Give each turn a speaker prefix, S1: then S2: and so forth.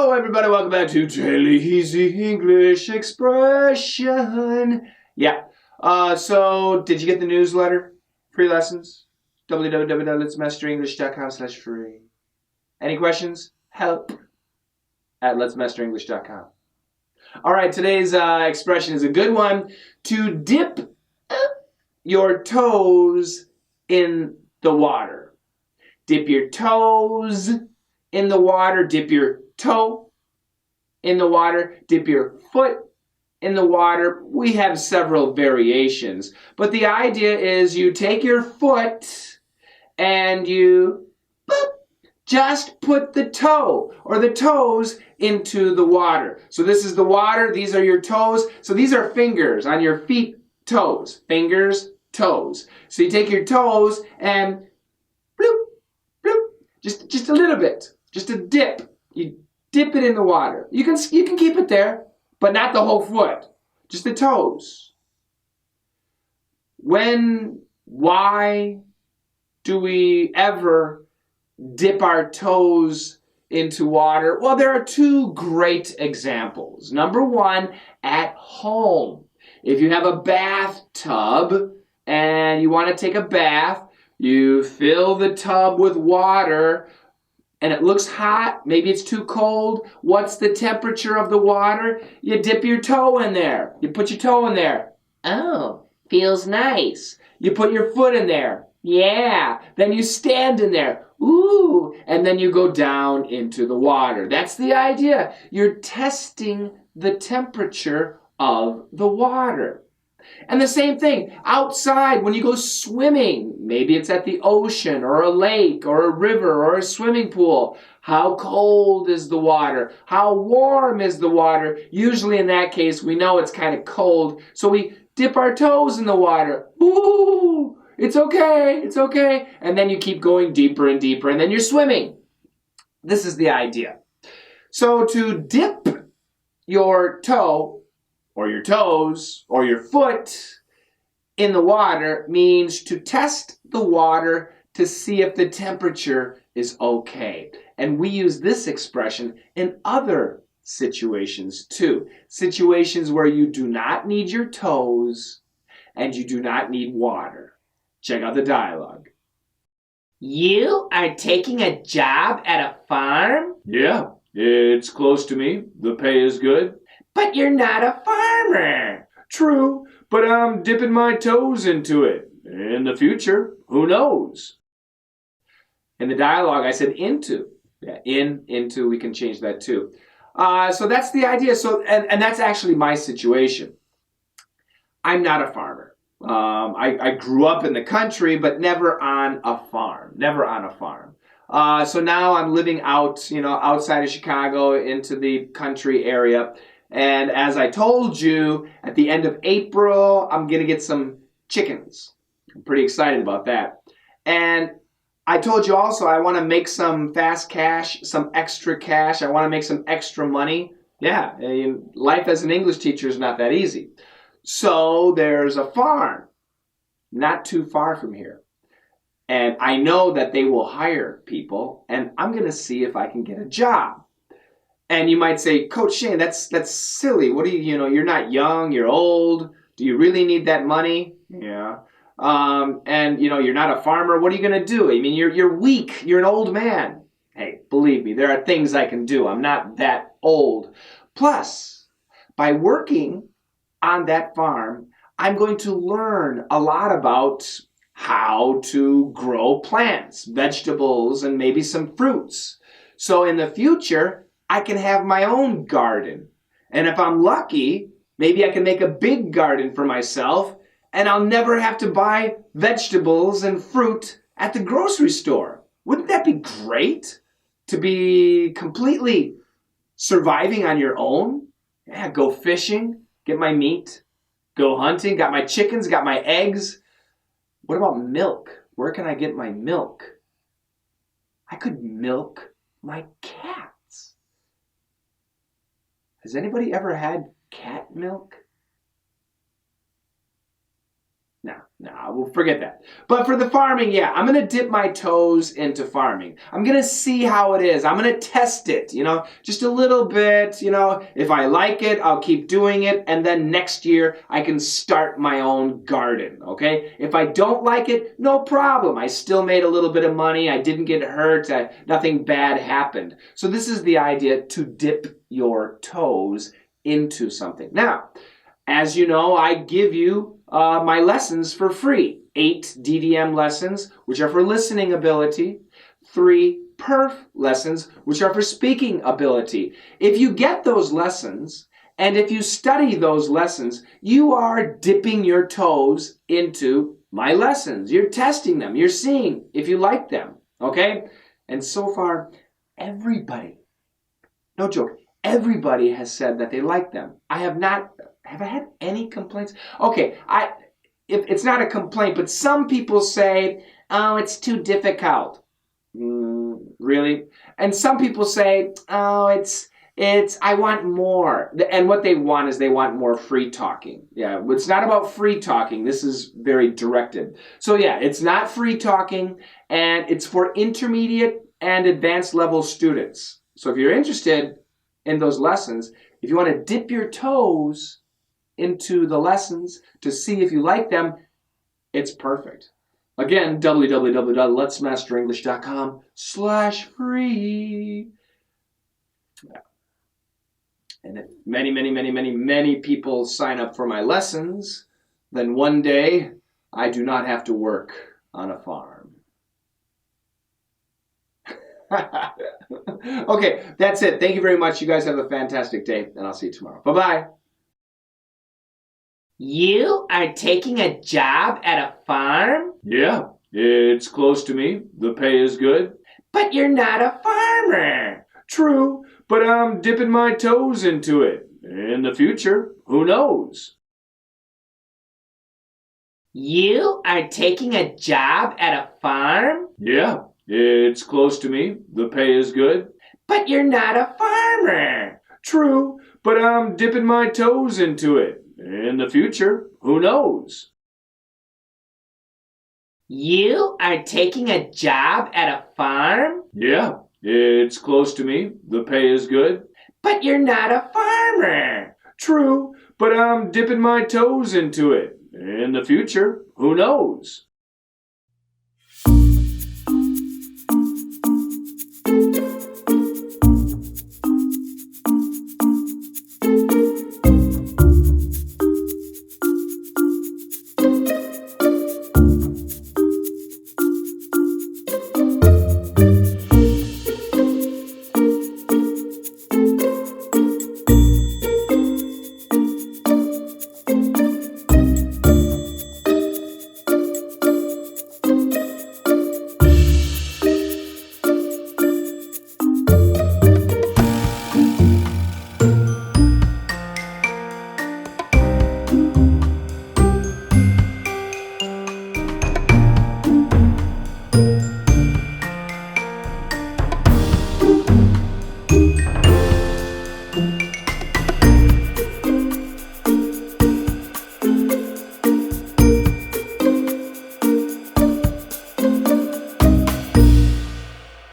S1: Hello, everybody. Welcome back to Daily Easy English Expression. Yeah. So, did you get the newsletter? Free lessons? www.letsmasterenglish.com/free. Any questions? Help at letsmasterenglish.com. All right, today's expression is a good one. To dip your toes in the water. Dip your toes in the water. Dip your toe in the water. Dip your foot in the water. We have several variations, but the idea is you take your foot and you just put the toe or the toes into the water. So this is the water. These are your toes. So these are fingers on your feet, toes, fingers, toes. So you take your toes and bloop, bloop, just a little bit, just a dip. You dip it in the water. You can keep it there, but not the whole foot, just the toes. Why do we ever dip our toes into water? Well, there are two great examples. Number one, at home. If you have a bathtub and you want to take a bath, you fill the tub with water and it looks hot. Maybe it's too cold. What's the temperature of the water? You dip your toe in there. You put your toe in there. Oh, feels nice. You put your foot in there. Yeah. Then you stand in there. Ooh. And then you go down into the water. That's the idea. You're testing the temperature of the water. And the same thing outside when you go swimming. Maybe it's at the ocean or a lake or a river or a swimming pool. How cold is the water? How warm is the water? Usually in that case, we know it's kind of cold. So we dip our toes in the water. Ooh, it's okay, it's okay. And then you keep going deeper and deeper and then you're swimming. This is the idea. So to dip your toe or your toes, or your foot in the water means to test the water to see if the temperature is okay. And we use this expression in other situations too. Situations where you do not need your toes and you do not need water. Check out the dialogue. You are taking a job at a farm? Yeah, it's close to me. The pay is good. But you're not a farmer. True, but I'm dipping my toes into it. In the future, who knows? In the dialogue, I said into. Yeah, into, we can change that too. So that's the idea. So, and that's actually my situation. I'm not a farmer. I grew up in the country, but never on a farm. Never on a farm. So now I'm living out, outside of Chicago into the country area. And as I told you, at the end of April, I'm going to get some chickens. I'm pretty excited about that. And I told you also I want to make some fast cash, some extra cash. I want to make some extra money. Yeah, life as an English teacher is not that easy. So there's a farm not too far from here. And I know that they will hire people, and I'm going to see if I can get a job. And you might say, Coach Shane, that's silly. What do you're not young, you're old. Do you really need that money? Yeah. And you're not a farmer. What are you going to do? I mean, you're weak. You're an old man. Hey, believe me, there are things I can do. I'm not that old. Plus, by working on that farm, I'm going to learn a lot about how to grow plants, vegetables, and maybe some fruits. So in the future, I can have my own garden. And if I'm lucky, maybe I can make a big garden for myself and I'll never have to buy vegetables and fruit at the grocery store. Wouldn't that be great? To be completely surviving on your own? Yeah, go fishing, get my meat, go hunting, got my chickens, got my eggs. What about milk? Where can I get my milk? I could milk my cat. Has anybody ever had cat milk? No, Nah, we'll forget that. But for the farming, yeah, I'm going to dip my toes into farming. I'm going to see how it is. I'm going to test it, just a little bit, If I like it, I'll keep doing it. And then next year, I can start my own garden, okay? If I don't like it, no problem. I still made a little bit of money. I didn't get hurt. Nothing bad happened. So this is the idea, to dip your toes into something. Now, as you know, I give you my lessons for free. 8 DDM lessons, which are for listening ability. 3 perf lessons, which are for speaking ability. If you get those lessons, and if you study those lessons, you are dipping your toes into my lessons. You're testing them. You're seeing if you like them. Okay? And so far, everybody, no joke, everybody has said that they like them. Have I had any complaints? Okay, if it's not a complaint, but some people say, oh, it's too difficult. Really? And some people say, oh, I want more. And what they want is they want more free talking. Yeah, it's not about free talking. This is very directed. So yeah, it's not free talking, and it's for intermediate and advanced level students. So if you're interested in those lessons, if you want to dip your toes into the lessons to see if you like them, it's perfect. Again, www.letsmasterenglish.com/free. And if many people sign up for my lessons, then one day I do not have to work on a farm. Okay, that's it. Thank you very much. You guys have a fantastic day, and I'll see you tomorrow. Bye-bye. You are taking a job at a farm? Yeah, it's close to me. The pay is good. But you're not a farmer. True, but I'm dipping my toes into it. In the future, who knows? You are taking a job at a farm? Yeah, it's close to me. The pay is good. But you're not a farmer. True, but I'm dipping my toes into it. In the future, who knows? You are taking a job at a farm? Yeah, it's close to me. The pay is good. But you're not a farmer. True, but I'm dipping my toes into it. In the future, who knows?